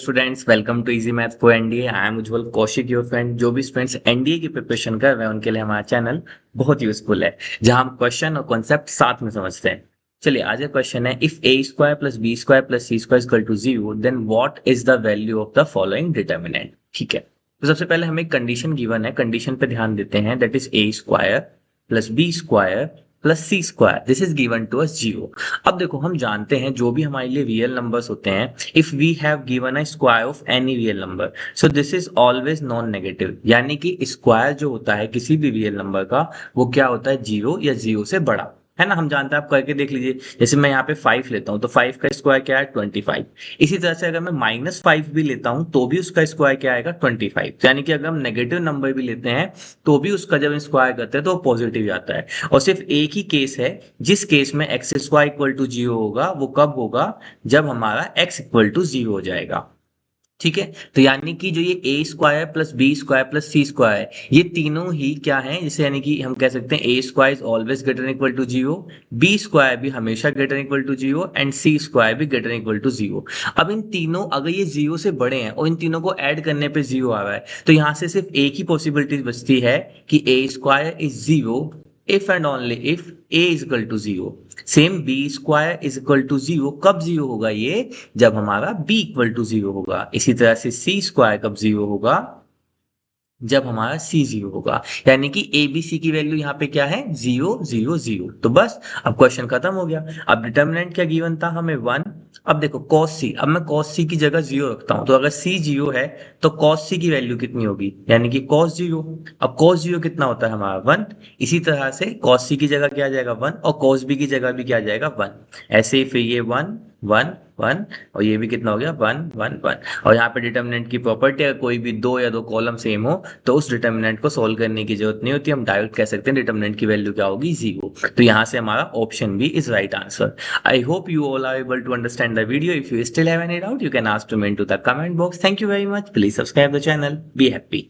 Students, welcome to easy math for NDA. I am Ujjwal Kaushik, your friend. जो भी students NDA की preparation कर रहे हैं उनके लिए हमारा चैनल बहुत यूजफुल है, जहां हम क्वेश्चन और कॉन्सेप्ट साथ में समझते हैं। चलिए, आज का क्वेश्चन है, if A square plus B square plus C square equal to 0 then what is the value of the following determinant. ठीक है, तो सबसे पहले हमें कंडीशन गिवन है, कंडीशन पे ध्यान देते हैं। That is A square plus B square plus C square, this is given to us 0। अब देखो, हम जानते हैं जो भी हमारे लिए रियल नंबर्स होते हैं, if we have given a square of any real number, so this is always non negative. यानी कि स्क्वायर जो होता है किसी भी रियल नंबर का, वो क्या होता है, 0 या 0 से बड़ा, है ना। हम जानते हैं, आप करके देख लीजिए। जैसे मैं यहाँ पे 5 लेता हूँ तो 5 का स्क्वायर क्या है, 25। इसी तरह से अगर मैं -5 भी लेता हूँ तो भी उसका स्क्वायर क्या आएगा, 25। यानी कि अगर हम नेगेटिव नंबर भी लेते हैं तो भी उसका जब स्क्वायर करते हैं तो वो पॉजिटिव आता है। और सिर्फ एक ही केस है जिस केस में एक्स स्क्वायर इक्वल टू 0 होगा, वो कब होगा, जब हमारा एक्स इक्वल टू 0 हो जाएगा। ठीक है, तो यानी कि जो ये A square plus B square plus C square, ये तीनों ही क्या है, जैसे यानी कि हम कह सकते हैं A square is always greater equal to 0, B square भी हमेशा greater equal to 0 and C square भी ग्रेटर इक्वल टू 0। अब इन तीनों, अगर ये 0 से बड़े हैं और इन तीनों को ऐड करने पे 0 आ रहा है, तो यहां से सिर्फ एक ही पॉसिबिलिटी बचती है कि A square is 0 if and only if a is equal to 0। Same B square is equal to 0, कब 0 होगा ये, जब हमारा b इक्वल टू 0 होगा। इसी तरह से सी स्क्वायर कब 0 होगा, जब हमारा सी 0 होगा। यानी कि ए बी सी की वैल्यू यहाँ पे क्या है, 0 0 0। तो बस, अब क्वेश्चन खत्म हो गया। अब डिटर्मिनेंट क्या गिवन था हमें, 1। अब देखो cos c, अब मैं cos c की जगह 0 रखता हूं, तो अगर c 0 है तो cos c की वैल्यू कितनी होगी, यानी कि cos 0। अब cos 0 कितना होता है हमारा, 1। इसी तरह से cos c की जगह क्या आ जाएगा, 1, और cos b की जगह भी क्या आ जाएगा, 1। ऐसे ही फिर ये 1 1 1, और ये भी कितना हो गया, 1 1 1। और यहाँ पे डिटर्मिनेंट की प्रॉपर्टी, अगर कोई भी दो या दो कॉलम सेम हो तो उस डिटर्मिनेंट को सॉल्व करने की जरूरत नहीं होती, हम डायरेक्ट कह सकते हैं डिटर्मिनेंट की वैल्यू क्या होगी, 0। तो यहाँ से हमारा option B is right answer. I hope you all are able to understand the video. If you still have any doubt, you can ask to me into the comment box. Thank you very much. Please subscribe the channel. Be happy.